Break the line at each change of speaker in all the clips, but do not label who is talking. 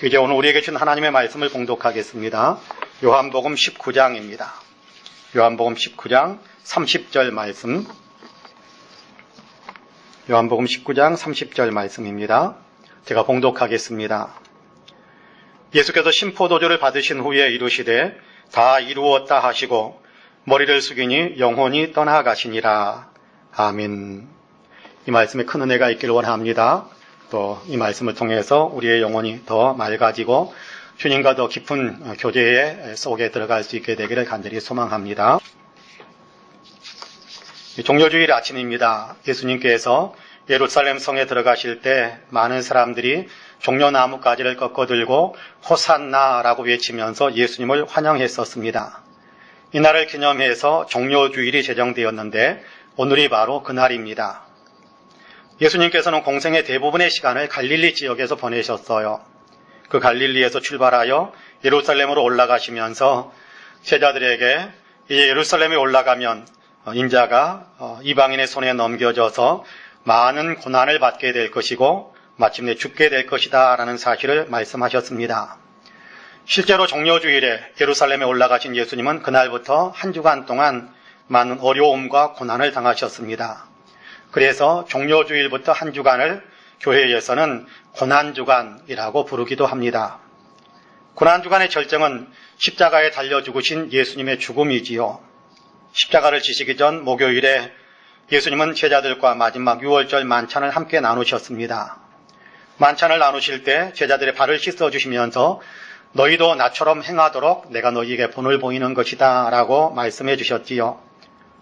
이제 오늘 우리에게 준 하나님의 말씀을 봉독하겠습니다. 요한복음 19장입니다. 요한복음 19장 30절 말씀. 요한복음 19장 30절 말씀입니다. 제가 봉독하겠습니다. 예수께서 신포도주를 받으신 후에 이르시되 다 이루었다 하시고 머리를 숙이니 영혼이 떠나가시니라. 아멘. 이 말씀에 큰 은혜가 있기를 원합니다. 또 이 말씀을 통해서 우리의 영혼이 더 맑아지고 주님과 더 깊은 교제 속에 들어갈 수 있게 되기를 간절히 소망합니다. 종려주일 아침입니다. 예수님께서 예루살렘 성에 들어가실 때 많은 사람들이 종려나무가지를 꺾어들고 호산나라고 외치면서 예수님을 환영했었습니다. 이날을 기념해서 종려주일이 제정되었는데 오늘이 바로 그날입니다. 예수님께서는 공생의 대부분의 시간을 갈릴리 지역에서 보내셨어요. 그 갈릴리에서 출발하여 예루살렘으로 올라가시면서 제자들에게 이제 예루살렘에 올라가면 인자가 이방인의 손에 넘겨져서 많은 고난을 받게 될 것이고 마침내 죽게 될 것이다 라는 사실을 말씀하셨습니다. 실제로 종려주일에 예루살렘에 올라가신 예수님은 그날부터 한 주간 동안 많은 어려움과 고난을 당하셨습니다. 그래서 종려주일부터 한 주간을 교회에서는 고난주간이라고 부르기도 합니다. 고난주간의 절정은 십자가에 달려 죽으신 예수님의 죽음이지요. 십자가를 지시기 전 목요일에 예수님은 제자들과 마지막 유월절 만찬을 함께 나누셨습니다. 만찬을 나누실 때 제자들의 발을 씻어주시면서 너희도 나처럼 행하도록 내가 너희에게 본을 보이는 것이다 라고 말씀해 주셨지요.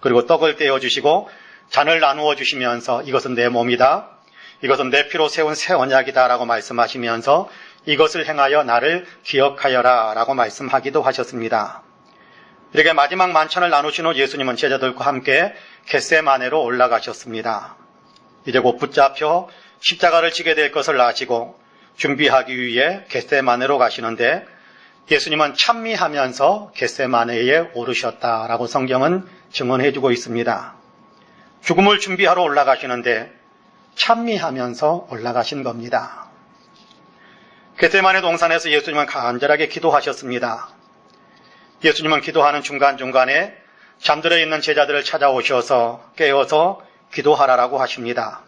그리고 떡을 떼어주시고 잔을 나누어 주시면서 이것은 내 몸이다. 이것은 내 피로 세운 새 언약이다 라고 말씀하시면서 이것을 행하여 나를 기억하여라 라고 말씀하기도 하셨습니다. 이렇게 마지막 만찬을 나누신 후 예수님은 제자들과 함께 겟세마네로 올라가셨습니다. 이제 곧 붙잡혀 십자가를 지게 될 것을 아시고 준비하기 위해 겟세마네로 가시는데 예수님은 찬미하면서 겟세마네에 오르셨다라고 성경은 증언해주고 있습니다. 죽음을 준비하러 올라가시는데 찬미하면서 올라가신 겁니다. 겟세마네 동산에서 예수님은 간절하게 기도하셨습니다. 예수님은 기도하는 중간중간에 잠들어 있는 제자들을 찾아오셔서 깨워서 기도하라라고 하십니다.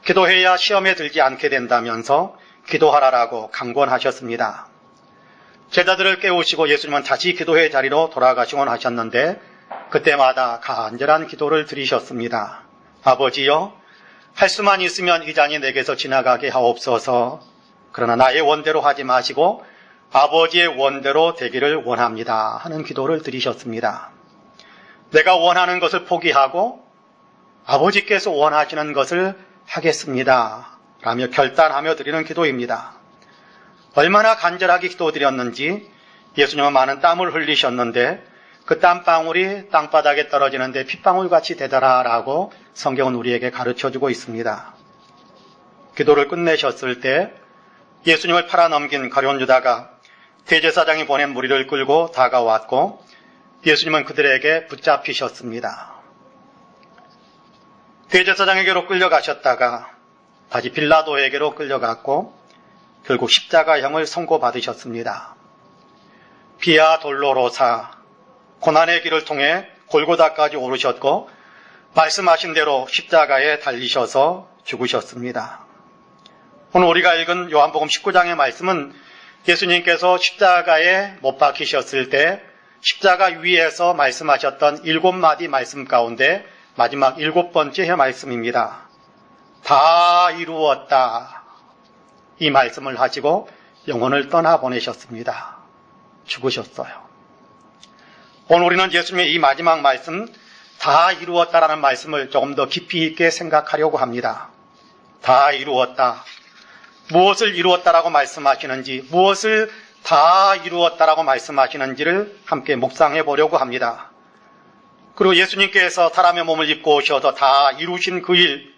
기도해야 시험에 들지 않게 된다면서 기도하라라고 강권하셨습니다. 제자들을 깨우시고 예수님은 다시 기도의 자리로 돌아가시곤 하셨는데 그때마다 간절한 기도를 드리셨습니다. 아버지여, 할 수만 있으면 이 잔이 내게서 지나가게 하옵소서. 그러나 나의 원대로 하지 마시고 아버지의 원대로 되기를 원합니다 하는 기도를 드리셨습니다. 내가 원하는 것을 포기하고 아버지께서 원하시는 것을 하겠습니다 라며 결단하며 드리는 기도입니다. 얼마나 간절하게 기도드렸는지 예수님은 많은 땀을 흘리셨는데 그 땀방울이 땅바닥에 떨어지는데 핏방울같이 되더라라고 성경은 우리에게 가르쳐주고 있습니다. 기도를 끝내셨을 때 예수님을 팔아넘긴 가룟 유다가 대제사장이 보낸 무리를 끌고 다가왔고 예수님은 그들에게 붙잡히셨습니다. 대제사장에게로 끌려가셨다가 다시 빌라도에게로 끌려갔고 결국 십자가형을 선고받으셨습니다. 비아 돌로로사, 고난의 길을 통해 골고다까지 오르셨고 말씀하신 대로 십자가에 달리셔서 죽으셨습니다. 오늘 우리가 읽은 요한복음 19장의 말씀은 예수님께서 십자가에 못 박히셨을 때 십자가 위에서 말씀하셨던 7마디 말씀 가운데 마지막 7번째 말씀입니다. 다 이루었다. 이 말씀을 하시고 영혼을 떠나보내셨습니다. 죽으셨어요. 오늘 우리는 예수님의 이 마지막 말씀, 다 이루었다라는 말씀을 조금 더 깊이 있게 생각하려고 합니다. 다 이루었다. 무엇을 이루었다라고 말씀하시는지, 무엇을 다 이루었다라고 말씀하시는지를 함께 묵상해 보려고 합니다. 그리고 예수님께서 사람의 몸을 입고 오셔서 다 이루신 그 일,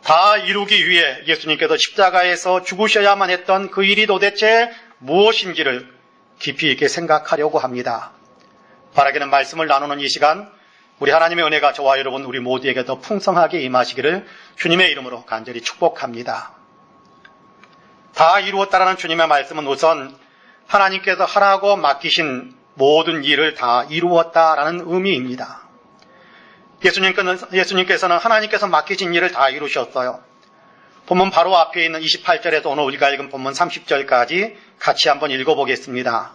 다 이루기 위해 예수님께서 십자가에서 죽으셔야만 했던 그 일이 도대체 무엇인지를 깊이 있게 생각하려고 합니다. 바라기는 말씀을 나누는 이 시간 우리 하나님의 은혜가 저와 여러분 우리 모두에게 더 풍성하게 임하시기를 주님의 이름으로 간절히 축복합니다. 다 이루었다라는 주님의 말씀은 우선 하나님께서 하라고 맡기신 모든 일을 다 이루었다라는 의미입니다. 예수님께서는 하나님께서 맡기신 일을 다 이루셨어요. 본문 바로 앞에 있는 28절에서 오늘 우리가 읽은 본문 30절까지 같이 한번 읽어보겠습니다.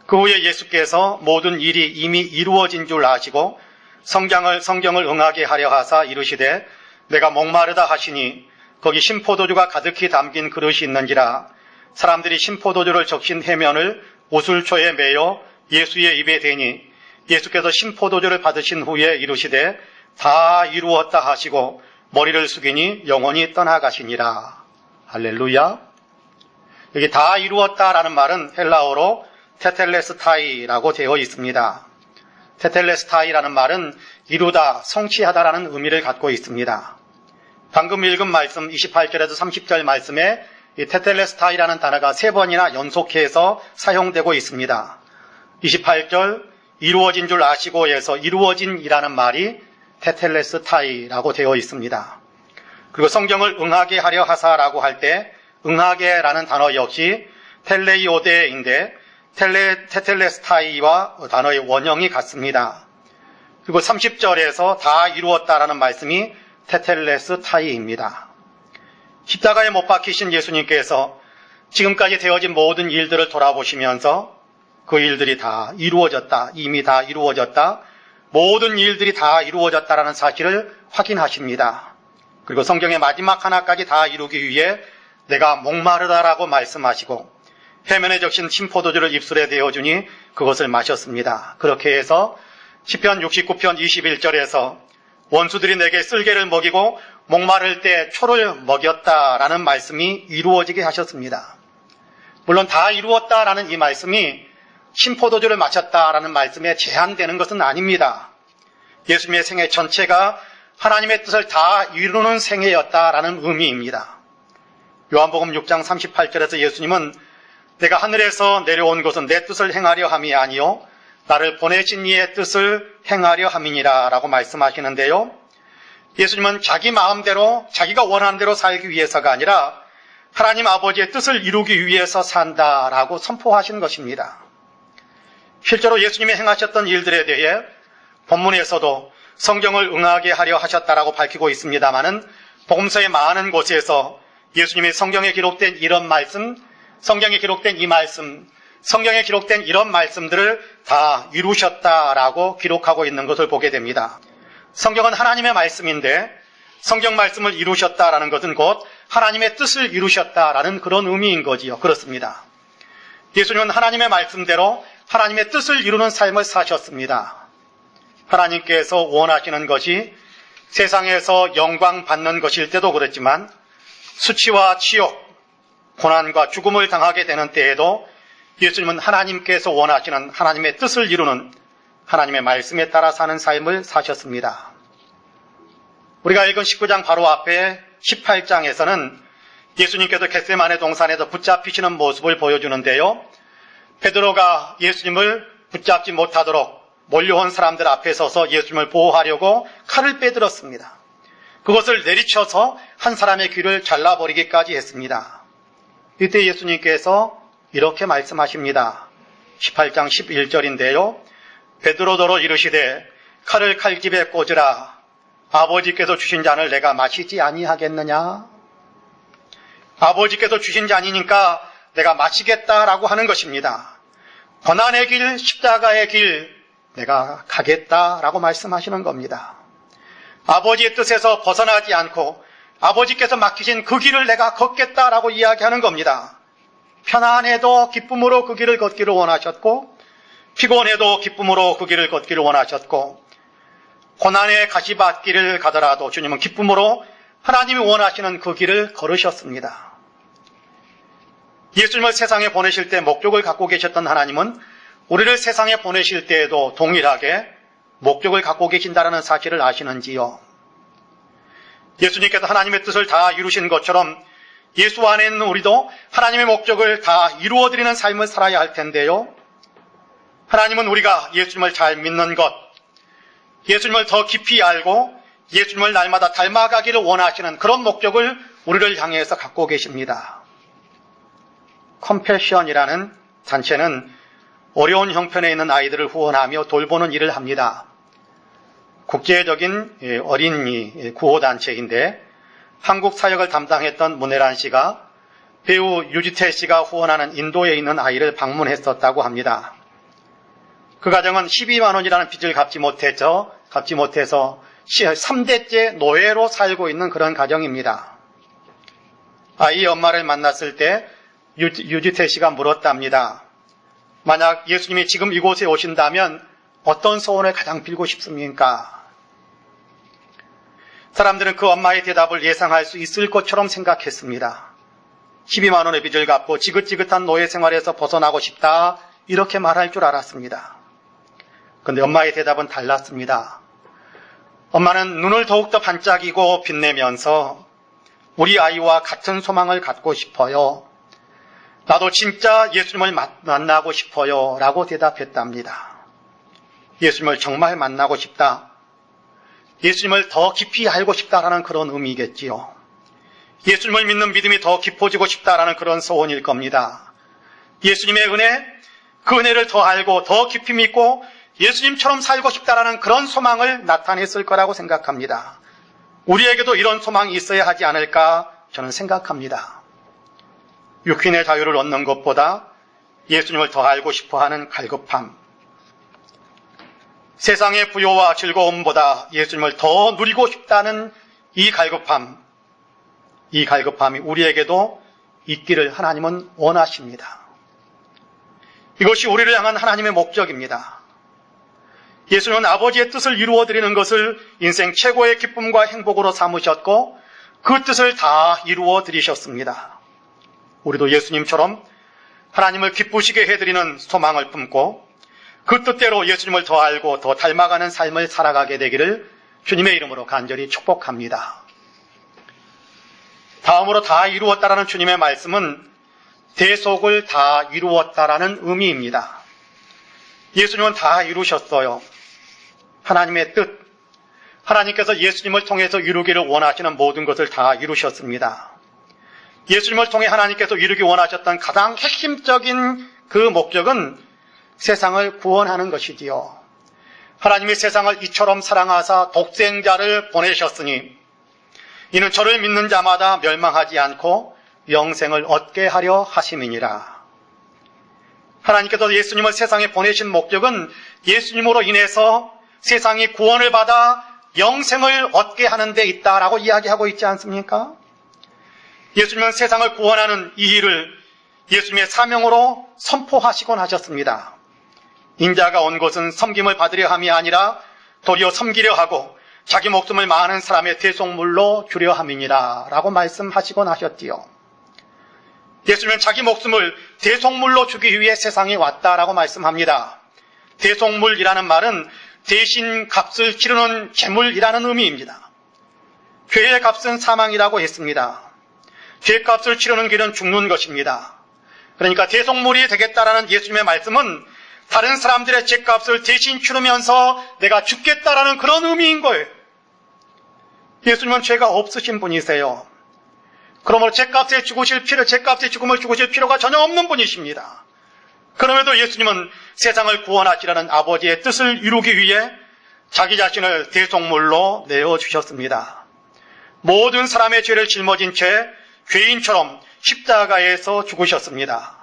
그 후에 예수께서 모든 일이 이미 이루어진 줄 아시고 성경을 응하게 하려 하사 이르시되 내가 목마르다 하시니 거기 신포도주가 가득히 담긴 그릇이 있는지라. 사람들이 신포도주를 적신 해면을 오술초에 매어 예수의 입에 대니 예수께서 신포도주를 받으신 후에 이르시되 다 이루었다 하시고 머리를 숙이니 영원히 떠나가시니라. 할렐루야. 여기 다 이루었다라는 말은 헬라어로 테텔레스타이라고 되어 있습니다. 테텔레스타이라는 말은 이루다, 성취하다라는 의미를 갖고 있습니다. 방금 읽은 말씀 28절에서 30절 말씀에 이 테텔레스타이라는 단어가 3번이나 연속해서 사용되고 있습니다. 28절 이루어진 줄 아시고에서 이루어진이라는 말이 테텔레스타이라고 되어 있습니다. 그리고 성경을 응하게 하려 하사라고 할 때 응하게라는 단어 역시 텔레이오데인데 테텔레스타이와 단어의 원형이 같습니다. 그리고 30절에서 다 이루었다라는 말씀이 테텔레스타이입니다. 십자가에 못 박히신 예수님께서 지금까지 되어진 모든 일들을 돌아보시면서 그 일들이 다 이루어졌다, 이미 다 이루어졌다, 모든 일들이 다 이루어졌다라는 사실을 확인하십니다. 그리고 성경의 마지막 하나까지 다 이루기 위해 내가 목마르다라고 말씀하시고 해면에 적신 신포도주를 입술에 대어주니 그것을 마셨습니다. 그렇게 해서 시편 69편 21절에서 원수들이 내게 쓸개를 먹이고 목마를 때 초를 먹였다라는 말씀이 이루어지게 하셨습니다. 물론 다 이루었다라는 이 말씀이 신포도주를 마셨다라는 말씀에 제한되는 것은 아닙니다. 예수님의 생애 전체가 하나님의 뜻을 다 이루는 생애였다라는 의미입니다. 요한복음 6장 38절에서 예수님은 내가 하늘에서 내려온 것은 내 뜻을 행하려 함이 아니요 나를 보내신 이의 뜻을 행하려 함이니라 라고 말씀하시는데요. 예수님은 자기 마음대로 자기가 원하는 대로 살기 위해서가 아니라 하나님 아버지의 뜻을 이루기 위해서 산다라고 선포하신 것입니다. 실제로 예수님이 행하셨던 일들에 대해 본문에서도 성경을 응하게 하려 하셨다라고 밝히고 있습니다마는 복음서의 많은 곳에서 예수님이 성경에 기록된 이런 말씀, 성경에 기록된 이 말씀, 성경에 기록된 이런 말씀들을 다 이루셨다라고 기록하고 있는 것을 보게 됩니다. 성경은 하나님의 말씀인데 성경 말씀을 이루셨다라는 것은 곧 하나님의 뜻을 이루셨다라는 그런 의미인 거지요. 그렇습니다. 예수님은 하나님의 말씀대로 하나님의 뜻을 이루는 삶을 사셨습니다. 하나님께서 원하시는 것이 세상에서 영광 받는 것일 때도 그렇지만 수치와 치욕, 고난과 죽음을 당하게 되는 때에도 예수님은 하나님께서 원하시는 하나님의 뜻을 이루는 하나님의 말씀에 따라 사는 삶을 사셨습니다. 우리가 읽은 19장 바로 앞에 18장에서는 예수님께서 겟세마네 동산에서 붙잡히시는 모습을 보여주는데요. 베드로가 예수님을 붙잡지 못하도록 몰려온 사람들 앞에 서서 예수님을 보호하려고 칼을 빼들었습니다. 그것을 내리쳐서 한 사람의 귀를 잘라버리기까지 했습니다. 이때 예수님께서 이렇게 말씀하십니다. 18장 11절인데요. 베드로더러 이르시되 칼을 칼집에 꽂으라. 아버지께서 주신 잔을 내가 마시지 아니하겠느냐? 아버지께서 주신 잔이니까 내가 마시겠다라고 하는 것입니다. 고난의 길, 십자가의 길 내가 가겠다라고 말씀하시는 겁니다. 아버지의 뜻에서 벗어나지 않고 아버지께서 맡기신 그 길을 내가 걷겠다라고 이야기하는 겁니다. 편안해도 기쁨으로 그 길을 걷기를 원하셨고 피곤해도 기쁨으로 그 길을 걷기를 원하셨고 고난의 가시밭길을 가더라도 주님은 기쁨으로 하나님이 원하시는 그 길을 걸으셨습니다. 예수님을 세상에 보내실 때 목적을 갖고 계셨던 하나님은 우리를 세상에 보내실 때에도 동일하게 목적을 갖고 계신다는 사실을 아시는지요? 예수님께서 하나님의 뜻을 다 이루신 것처럼 예수 안에 있는 우리도 하나님의 목적을 다 이루어드리는 삶을 살아야 할 텐데요. 하나님은 우리가 예수님을 잘 믿는 것, 예수님을 더 깊이 알고 예수님을 날마다 닮아가기를 원하시는 그런 목적을 우리를 향해서 갖고 계십니다. 컴패션이라는 단체는 어려운 형편에 있는 아이들을 후원하며 돌보는 일을 합니다. 국제적인 어린이 구호단체인데 한국 사역을 담당했던 문혜란 씨가 배우 유지태 씨가 후원하는 인도에 있는 아이를 방문했었다고 합니다. 그 가정은 12만 원이라는 빚을 갚지 못해서 3대째 노예로 살고 있는 그런 가정입니다. 아이 엄마를 만났을 때 유지태 씨가 물었답니다. 만약 예수님이 지금 이곳에 오신다면 어떤 소원을 가장 빌고 싶습니까? 사람들은 그 엄마의 대답을 예상할 수 있을 것처럼 생각했습니다. 12만 원의 빚을 갚고 지긋지긋한 노예 생활에서 벗어나고 싶다, 이렇게 말할 줄 알았습니다. 그런데 엄마의 대답은 달랐습니다. 엄마는 눈을 더욱더 반짝이고 빛내면서 우리 아이와 같은 소망을 갖고 싶어요. 나도 진짜 예수님을 만나고 싶어요. 라고 대답했답니다. 예수님을 정말 만나고 싶다. 예수님을 더 깊이 알고 싶다라는 그런 의미겠지요. 예수님을 믿는 믿음이 더 깊어지고 싶다라는 그런 소원일 겁니다. 예수님의 은혜, 그 은혜를 더 알고 더 깊이 믿고 예수님처럼 살고 싶다라는 그런 소망을 나타냈을 거라고 생각합니다. 우리에게도 이런 소망이 있어야 하지 않을까 저는 생각합니다. 육신의 자유를 얻는 것보다 예수님을 더 알고 싶어하는 갈급함, 세상의 부요와 즐거움보다 예수님을 더 누리고 싶다는 이 갈급함이 우리에게도 있기를 하나님은 원하십니다. 이것이 우리를 향한 하나님의 목적입니다. 예수님은 아버지의 뜻을 이루어드리는 것을 인생 최고의 기쁨과 행복으로 삼으셨고 그 뜻을 다 이루어드리셨습니다. 우리도 예수님처럼 하나님을 기쁘시게 해드리는 소망을 품고 그 뜻대로 예수님을 더 알고 더 닮아가는 삶을 살아가게 되기를 주님의 이름으로 간절히 축복합니다. 다음으로 다 이루었다라는 주님의 말씀은 대속을 다 이루었다라는 의미입니다. 예수님은 다 이루셨어요. 하나님의 뜻, 하나님께서 예수님을 통해서 이루기를 원하시는 모든 것을 다 이루셨습니다. 예수님을 통해 하나님께서 이루기 원하셨던 가장 핵심적인 그 목적은 세상을 구원하는 것이지요. 하나님이 세상을 이처럼 사랑하사 독생자를 보내셨으니 이는 저를 믿는 자마다 멸망하지 않고 영생을 얻게 하려 하심이니라. 하나님께서 예수님을 세상에 보내신 목적은 예수님으로 인해서 세상이 구원을 받아 영생을 얻게 하는 데 있다라고 이야기하고 있지 않습니까? 예수님은 세상을 구원하는 이 일을 예수님의 사명으로 선포하시곤 하셨습니다. 인자가 온 것은 섬김을 받으려 함이 아니라 도리어 섬기려 하고 자기 목숨을 많은 사람의 대속물로 주려 함이니라 라고 말씀하시곤 하셨지요. 예수님은 자기 목숨을 대속물로 주기 위해 세상에 왔다라고 말씀합니다. 대속물이라는 말은 대신 값을 치르는 제물이라는 의미입니다. 죄의 값은 사망이라고 했습니다. 죄값을 치르는 길은 죽는 것입니다. 그러니까 대속물이 되겠다라는 예수님의 말씀은 다른 사람들의 죄값을 대신 치르면서 내가 죽겠다라는 그런 의미인 거예요. 예수님은 죄가 없으신 분이세요. 그러므로 죄값의 죽음을 죽으실 필요가 전혀 없는 분이십니다. 그럼에도 예수님은 세상을 구원하시라는 아버지의 뜻을 이루기 위해 자기 자신을 대속물로 내어주셨습니다. 모든 사람의 죄를 짊어진 채 죄인처럼 십자가에서 죽으셨습니다.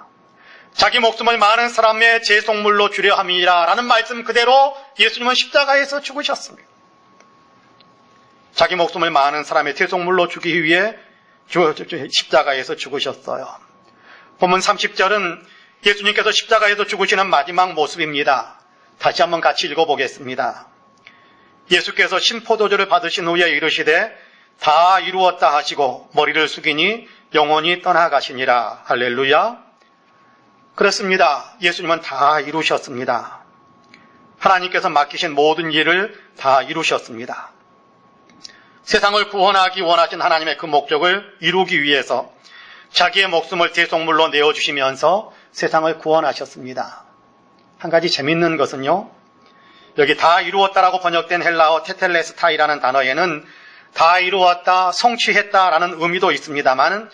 자기 목숨을 많은 사람의 대속물로 주려 함이라 라는 말씀 그대로 예수님은 십자가에서 죽으셨습니다. 자기 목숨을 많은 사람의 대속물로 주기 위해 십자가에서 죽으셨어요. 본문 30절은 예수님께서 십자가에서 죽으시는 마지막 모습입니다. 다시 한번 같이 읽어보겠습니다. 예수께서 신포도주를 받으신 후에 이르시되 다 이루었다 하시고 머리를 숙이니 영원히 떠나가시니라. 할렐루야. 그렇습니다. 예수님은 다 이루셨습니다. 하나님께서 맡기신 모든 일을 다 이루셨습니다. 세상을 구원하기 원하신 하나님의 그 목적을 이루기 위해서 자기의 목숨을 대속물로 내어주시면서 세상을 구원하셨습니다. 한 가지 재밌는 것은요, 여기 다 이루었다라고 번역된 헬라어 테텔레스타이라는 단어에는 다 이루었다, 성취했다라는 의미도 있습니다만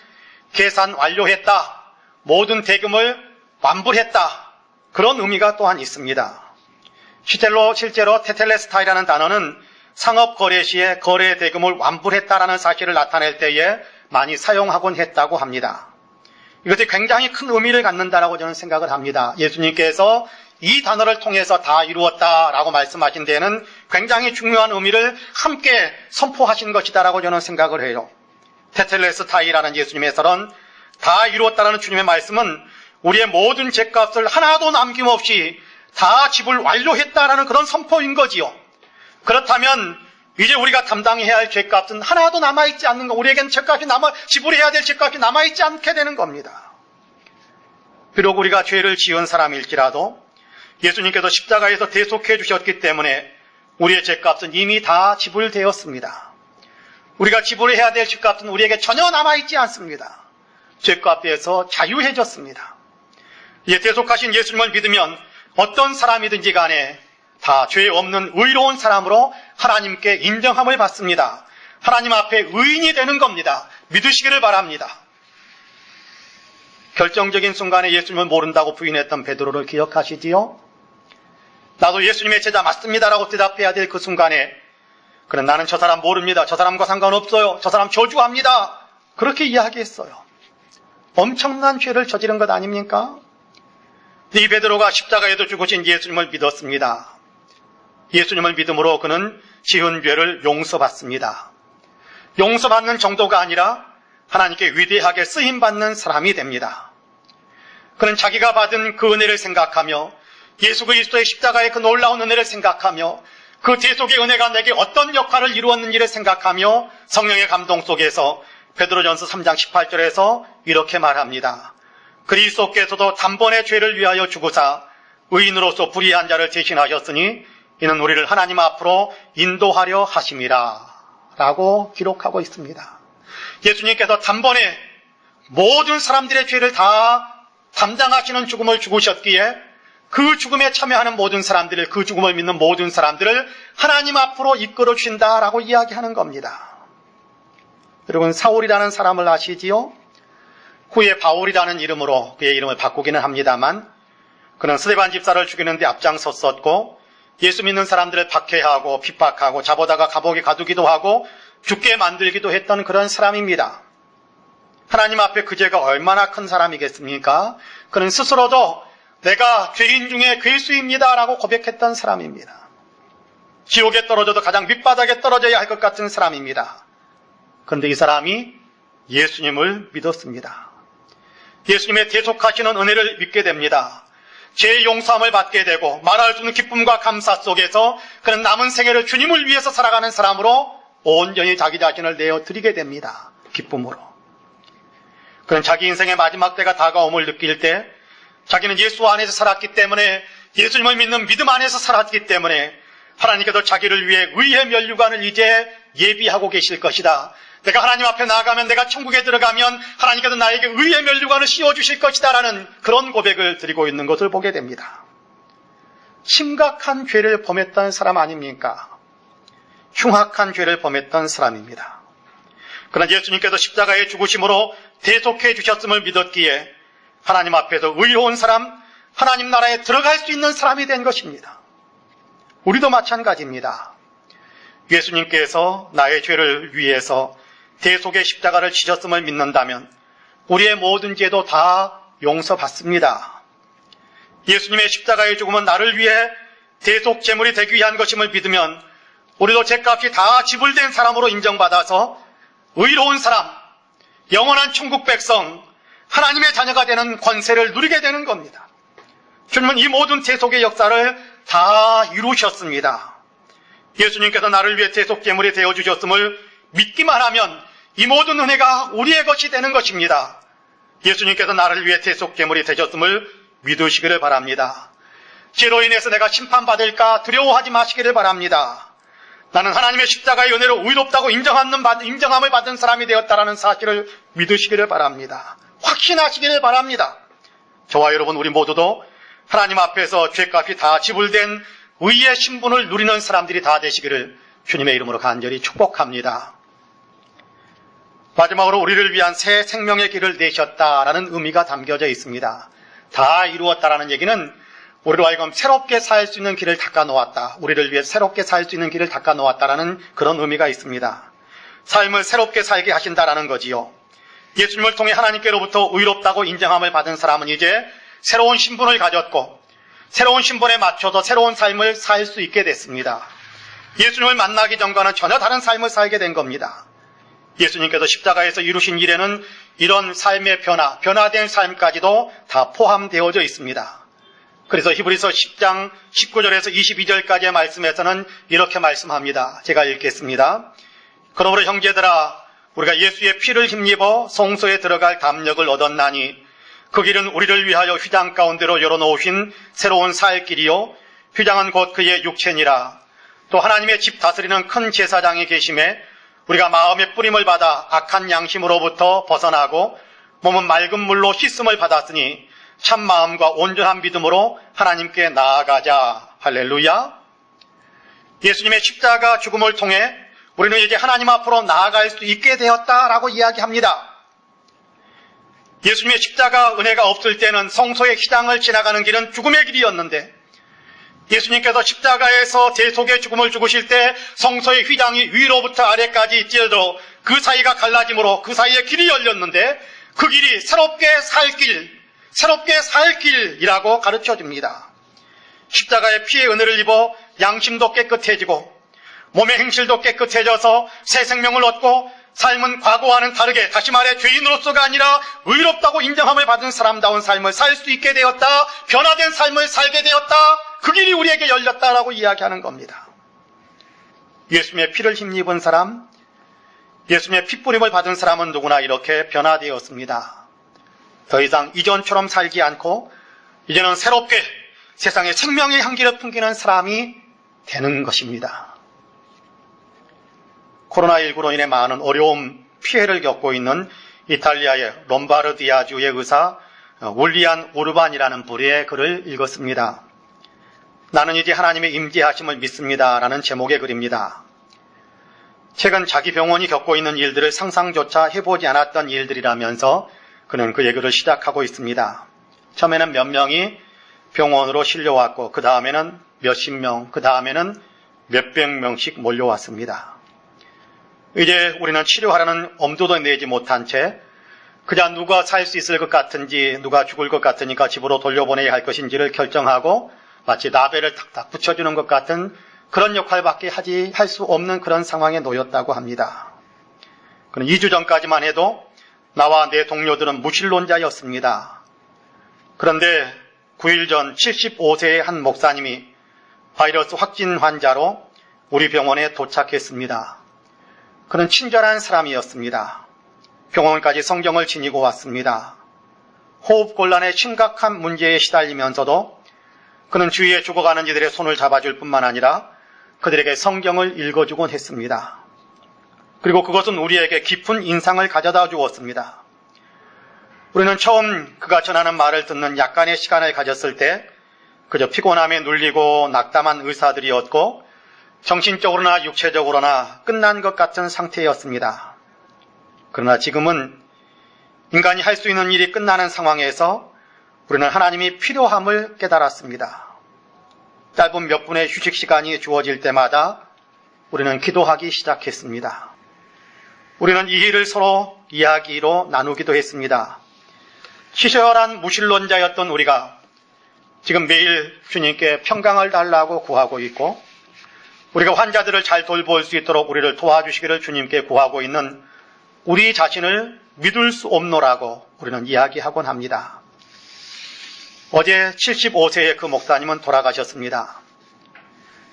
계산 완료했다, 모든 대금을 완불했다. 그런 의미가 또한 있습니다. 실제로 테텔레스타이라는 단어는 상업 거래 시에 거래 대금을 완불했다라는 사실을 나타낼 때에 많이 사용하곤 했다고 합니다. 이것이 굉장히 큰 의미를 갖는다라고 저는 생각을 합니다. 예수님께서 이 단어를 통해서 다 이루었다라고 말씀하신 데에는 굉장히 중요한 의미를 함께 선포하신 것이다라고 저는 생각을 해요. 테텔레스타이라는 예수님의 설은 다 이루었다라는 주님의 말씀은 우리의 모든 죄값을 하나도 남김없이 다 지불 완료했다라는 그런 선포인 거지요. 그렇다면 이제 우리가 담당해야 할 죄값은 하나도 남아있지 않는 거, 우리에겐 지불해야 될 죄값이 남아있지 않게 되는 겁니다. 비록 우리가 죄를 지은 사람일지라도 예수님께서 십자가에서 대속해 주셨기 때문에 우리의 죄값은 이미 다 지불되었습니다. 우리가 지불해야 될 죄값은 우리에게 전혀 남아있지 않습니다. 죄값에서 자유해졌습니다. 이제 대속하신 예수님을 믿으면 어떤 사람이든지 간에 다 죄 없는 의로운 사람으로 하나님께 인정함을 받습니다. 하나님 앞에 의인이 되는 겁니다. 믿으시기를 바랍니다. 결정적인 순간에 예수님을 모른다고 부인했던 베드로를 기억하시지요? 나도 예수님의 제자 맞습니다라고 대답해야 될 그 순간에 그는 나는 저 사람 모릅니다. 저 사람과 상관없어요. 저 사람 저주합니다. 그렇게 이야기했어요. 엄청난 죄를 저지른 것 아닙니까? 이 베드로가 십자가에도 죽으신 예수님을 믿었습니다. 예수님을 믿음으로 그는 지은 죄를 용서받습니다. 용서받는 정도가 아니라 하나님께 위대하게 쓰임받는 사람이 됩니다. 그는 자기가 받은 그 은혜를 생각하며 예수 그리스도의 십자가의 그 놀라운 은혜를 생각하며 그 대속의 은혜가 내게 어떤 역할을 이루었는지를 생각하며 성령의 감동 속에서 베드로전서 3장 18절에서 이렇게 말합니다. 그리스도께서도 단번에 죄를 위하여 죽으사 의인으로서 불의한 자를 대신하셨으니 이는 우리를 하나님 앞으로 인도하려 하심이라 라고 기록하고 있습니다. 예수님께서 단번에 모든 사람들의 죄를 다 담당하시는 죽음을 죽으셨기에 그 죽음에 참여하는 모든 사람들을, 그 죽음을 믿는 모든 사람들을 하나님 앞으로 이끌어 주신다라고 이야기하는 겁니다. 여러분, 사울이라는 사람을 아시지요? 후에 바울이라는 이름으로 그의 이름을 바꾸기는 합니다만 그는 스데반 집사를 죽이는 데 앞장섰었고 예수 믿는 사람들을 박해하고 핍박하고 잡아다가 감옥에 가두기도 하고 죽게 만들기도 했던 그런 사람입니다. 하나님 앞에 그 죄가 얼마나 큰 사람이겠습니까? 그는 스스로도 내가 죄인 중에 괴수입니다 라고 고백했던 사람입니다. 지옥에 떨어져도 가장 밑바닥에 떨어져야 할 것 같은 사람입니다. 그런데 이 사람이 예수님을 믿었습니다. 예수님의 대속하시는 은혜를 믿게 됩니다. 죄의 용서함을 받게 되고 말할 수 없는 기쁨과 감사 속에서 그는 남은 생애를 주님을 위해서 살아가는 사람으로 온전히 자기 자신을 내어드리게 됩니다. 기쁨으로. 그는 자기 인생의 마지막 때가 다가옴을 느낄 때 자기는 예수 안에서 살았기 때문에 예수님을 믿는 믿음 안에서 살았기 때문에 하나님께서 자기를 위해 의의 면류관을 이제 예비하고 계실 것이다. 내가 하나님 앞에 나아가면, 내가 천국에 들어가면 하나님께서 나에게 의의 면류관을 씌워주실 것이다 라는 그런 고백을 드리고 있는 것을 보게 됩니다. 심각한 죄를 범했던 사람 아닙니까? 흉악한 죄를 범했던 사람입니다. 그러나 예수님께서 십자가의 죽으심으로 대속해 주셨음을 믿었기에 하나님 앞에서 의로운 사람, 하나님 나라에 들어갈 수 있는 사람이 된 것입니다. 우리도 마찬가지입니다. 예수님께서 나의 죄를 위해서 대속의 십자가를 지셨음을 믿는다면 우리의 모든 죄도 다 용서받습니다. 예수님의 십자가의 죽음은 나를 위해 대속 제물이 되기 위한 것임을 믿으면 우리도 죄값이 다 지불된 사람으로 인정받아서 의로운 사람, 영원한 천국 백성, 하나님의 자녀가 되는 권세를 누리게 되는 겁니다. 주님은 이 모든 대속의 역사를 다 이루셨습니다. 예수님께서 나를 위해 대속 제물이 되어주셨음을 믿기만 하면 이 모든 은혜가 우리의 것이 되는 것입니다. 예수님께서 나를 위해 대속 제물이 되셨음을 믿으시기를 바랍니다. 죄로 인해서 내가 심판받을까 두려워하지 마시기를 바랍니다. 나는 하나님의 십자가의 은혜로 의롭다고 인정함을 받은 사람이 되었다라는 사실을 믿으시기를 바랍니다. 확신하시기를 바랍니다. 저와 여러분, 우리 모두도 하나님 앞에서 죄값이 다 지불된 의의 신분을 누리는 사람들이 다 되시기를 주님의 이름으로 간절히 축복합니다. 마지막으로 우리를 위한 새 생명의 길을 내셨다라는 의미가 담겨져 있습니다. 다 이루었다라는 얘기는 우리로 하여금 새롭게 살 수 있는 길을 닦아 놓았다. 우리를 위해 새롭게 살 수 있는 길을 닦아 놓았다라는 그런 의미가 있습니다. 삶을 새롭게 살게 하신다라는 거지요. 예수님을 통해 하나님께로부터 의롭다고 인정함을 받은 사람은 이제 새로운 신분을 가졌고 새로운 신분에 맞춰서 새로운 삶을 살 수 있게 됐습니다. 예수님을 만나기 전과는 전혀 다른 삶을 살게 된 겁니다. 예수님께서 십자가에서 이루신 일에는 이런 삶의 변화된 삶까지도 다 포함되어져 있습니다. 그래서 히브리서 10장 19절에서 22절까지의 말씀에서는 이렇게 말씀합니다. 제가 읽겠습니다. 그러므로 형제들아, 우리가 예수의 피를 힘입어 성소에 들어갈 담력을 얻었나니 그 길은 우리를 위하여 휘장 가운데로 열어놓으신 새로운 살 길이요 휘장은 곧 그의 육체니라. 또 하나님의 집 다스리는 큰 제사장이 계심에 우리가 마음의 뿌림을 받아 악한 양심으로부터 벗어나고 몸은 맑은 물로 씻음을 받았으니 참 마음과 온전한 믿음으로 하나님께 나아가자. 할렐루야. 예수님의 십자가 죽음을 통해 우리는 이제 하나님 앞으로 나아갈 수 있게 되었다라고 이야기합니다. 예수님의 십자가 은혜가 없을 때는 성소의 휘장을 지나가는 길은 죽음의 길이었는데 예수님께서 십자가에서 대속의 죽음을 죽으실 때 성소의 휘장이 위로부터 아래까지 있지라도 그 사이가 갈라짐으로 그 사이에 길이 열렸는데 그 길이 새롭게 살 길이라고 가르쳐줍니다. 십자가의 피의 은혜를 입어 양심도 깨끗해지고 몸의 행실도 깨끗해져서 새 생명을 얻고 삶은 과거와는 다르게 다시 말해 죄인으로서가 아니라 의롭다고 인정함을 받은 사람다운 삶을 살 수 있게 되었다. 변화된 삶을 살게 되었다. 그 길이 우리에게 열렸다라고 이야기하는 겁니다. 예수님의 피를 힘입은 사람, 예수님의 핏부림을 받은 사람은 누구나 이렇게 변화되었습니다. 더 이상 이전처럼 살지 않고 이제는 새롭게 세상에 생명의 향기를 풍기는 사람이 되는 것입니다. 코로나19로 인해 많은 어려움, 피해를 겪고 있는 이탈리아의 롬바르디아주의 의사 울리안 우르반이라는 분의 글을 읽었습니다. 나는 이제 하나님의 임재하심을 믿습니다. 라는 제목의 글입니다. 최근 자기 병원이 겪고 있는 일들을 상상조차 해보지 않았던 일들이라면서 그는 그 얘기를 시작하고 있습니다. 처음에는 몇 명이 병원으로 실려왔고 그 다음에는 몇십 명, 그 다음에는 몇백 명씩 몰려왔습니다. 이제 우리는 치료하라는 엄두도 내지 못한 채 그냥 누가 살 수 있을 것 같은지 누가 죽을 것 같으니까 집으로 돌려보내야 할 것인지를 결정하고 마치 라벨을 탁탁 붙여주는 것 같은 그런 역할밖에 할 수 없는 그런 상황에 놓였다고 합니다. 그는 2주 전까지만 해도 나와 내 동료들은 무신론자였습니다. 그런데 9일 전 75세의 한 목사님이 바이러스 확진 환자로 우리 병원에 도착했습니다. 그는 친절한 사람이었습니다. 병원까지 성경을 지니고 왔습니다. 호흡곤란의 심각한 문제에 시달리면서도 그는 주위에 죽어가는 이들의 손을 잡아줄 뿐만 아니라 그들에게 성경을 읽어주곤 했습니다. 그리고 그것은 우리에게 깊은 인상을 가져다 주었습니다. 우리는 처음 그가 전하는 말을 듣는 약간의 시간을 가졌을 때 그저 피곤함에 눌리고 낙담한 의사들이었고 정신적으로나 육체적으로나 끝난 것 같은 상태였습니다. 그러나 지금은 인간이 할 수 있는 일이 끝나는 상황에서 우리는 하나님이 필요함을 깨달았습니다. 짧은 몇 분의 휴식 시간이 주어질 때마다 우리는 기도하기 시작했습니다. 우리는 이 일을 서로 이야기로 나누기도 했습니다. 시시절한 무신론자였던 우리가 지금 매일 주님께 평강을 달라고 구하고 있고 우리가 환자들을 잘 돌볼 수 있도록 우리를 도와주시기를 주님께 구하고 있는 우리 자신을 믿을 수 없노라고 우리는 이야기하곤 합니다. 어제 75세의 그 목사님은 돌아가셨습니다.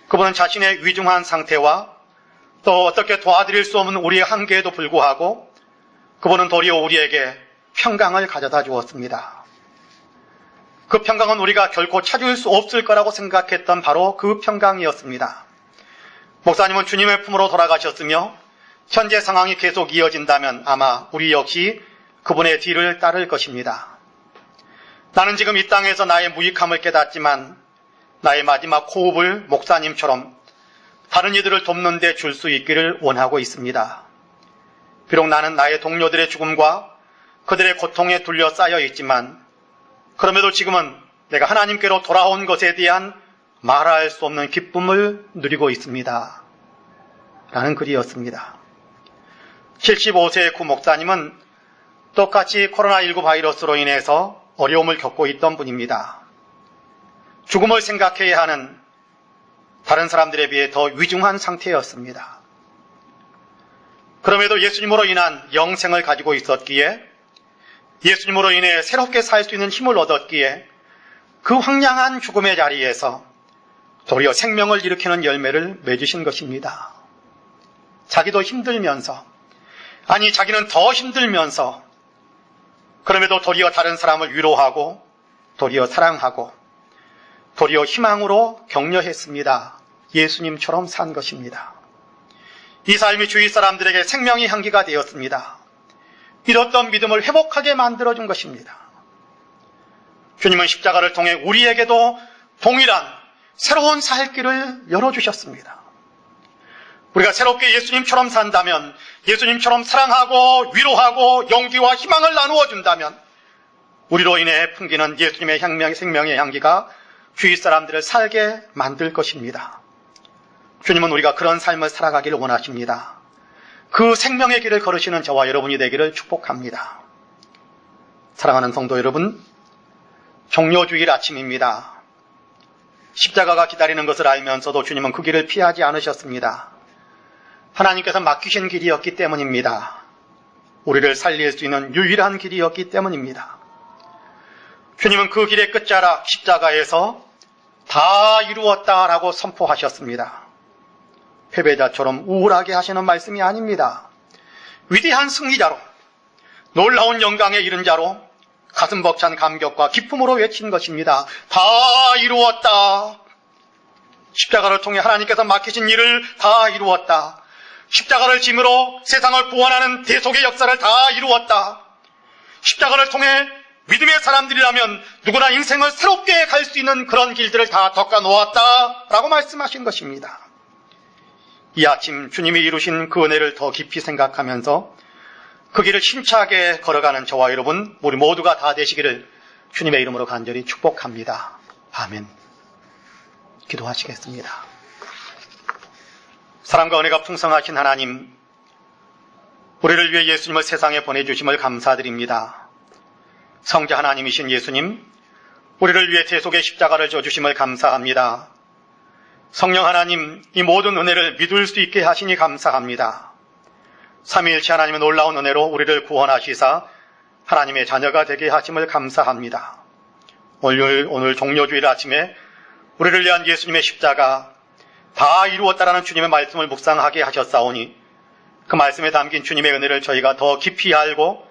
그분은 자신의 위중한 상태와 또 어떻게 도와드릴 수 없는 우리의 한계에도 불구하고 그분은 도리어 우리에게 평강을 가져다 주었습니다. 그 평강은 우리가 결코 찾을 수 없을 거라고 생각했던 바로 그 평강이었습니다. 목사님은 주님의 품으로 돌아가셨으며 현재 상황이 계속 이어진다면 아마 우리 역시 그분의 뒤를 따를 것입니다. 나는 지금 이 땅에서 나의 무익함을 깨닫지만 나의 마지막 호흡을 목사님처럼 다른 이들을 돕는 데 줄 수 있기를 원하고 있습니다. 비록 나는 나의 동료들의 죽음과 그들의 고통에 둘러싸여 있지만 그럼에도 지금은 내가 하나님께로 돌아온 것에 대한 말할 수 없는 기쁨을 누리고 있습니다. 라는 글이었습니다. 75세의 구 목사님은 똑같이 코로나19 바이러스로 인해서 어려움을 겪고 있던 분입니다. 죽음을 생각해야 하는 다른 사람들에 비해 더 위중한 상태였습니다. 그럼에도 예수님으로 인한 영생을 가지고 있었기에 예수님으로 인해 새롭게 살 수 있는 힘을 얻었기에 그 황량한 죽음의 자리에서 도리어 생명을 일으키는 열매를 맺으신 것입니다. 자기도 힘들면서, 아니 자기는 더 힘들면서 그럼에도 도리어 다른 사람을 위로하고 도리어 사랑하고 도리어 희망으로 격려했습니다. 예수님처럼 산 것입니다. 이 삶이 주위 사람들에게 생명의 향기가 되었습니다. 잃었던 믿음을 회복하게 만들어준 것입니다. 주님은 십자가를 통해 우리에게도 동일한 새로운 살 길을 열어주셨습니다. 우리가 새롭게 예수님처럼 산다면, 예수님처럼 사랑하고 위로하고 용기와 희망을 나누어 준다면 우리로 인해 풍기는 예수님의 생명의 향기가 주위 사람들을 살게 만들 것입니다. 주님은 우리가 그런 삶을 살아가기를 원하십니다. 그 생명의 길을 걸으시는 저와 여러분이 되기를 축복합니다. 사랑하는 성도 여러분, 종료주일 아침입니다. 십자가가 기다리는 것을 알면서도 주님은 그 길을 피하지 않으셨습니다. 하나님께서 맡기신 길이었기 때문입니다. 우리를 살릴 수 있는 유일한 길이었기 때문입니다. 주님은 그 길의 끝자락 십자가에서 다 이루었다라고 선포하셨습니다. 패배자처럼 우울하게 하시는 말씀이 아닙니다. 위대한 승리자로, 놀라운 영광에 이른 자로 가슴 벅찬 감격과 기쁨으로 외친 것입니다. 다 이루었다. 십자가를 통해 하나님께서 맡기신 일을 다 이루었다. 십자가를 짐으로 세상을 구원하는 대속의 역사를 다 이루었다. 십자가를 통해 믿음의 사람들이라면 누구나 인생을 새롭게 갈 수 있는 그런 길들을 다 덮어 놓았다라고 말씀하신 것입니다. 이 아침 주님이 이루신 그 은혜를 더 깊이 생각하면서 그 길을 힘차게 걸어가는 저와 여러분, 우리 모두가 다 되시기를 주님의 이름으로 간절히 축복합니다. 아멘. 기도하시겠습니다. 사랑과 은혜가 풍성하신 하나님, 우리를 위해 예수님을 세상에 보내주심을 감사드립니다. 성자 하나님이신 예수님, 우리를 위해 대속의 십자가를 져주심을 감사합니다. 성령 하나님, 이 모든 은혜를 믿을 수 있게 하시니 감사합니다. 삼위일체 하나님의 놀라운 은혜로 우리를 구원하시사 하나님의 자녀가 되게 하심을 감사합니다. 오늘 종료주일 아침에 우리를 위한 예수님의 십자가 다 이루었다라는 주님의 말씀을 묵상하게 하셨사오니 그 말씀에 담긴 주님의 은혜를 저희가 더 깊이 알고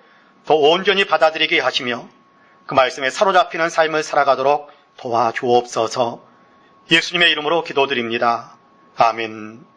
더 온전히 받아들이게 하시며 그 말씀에 사로잡히는 삶을 살아가도록 도와주옵소서. 예수님의 이름으로 기도드립니다. 아멘.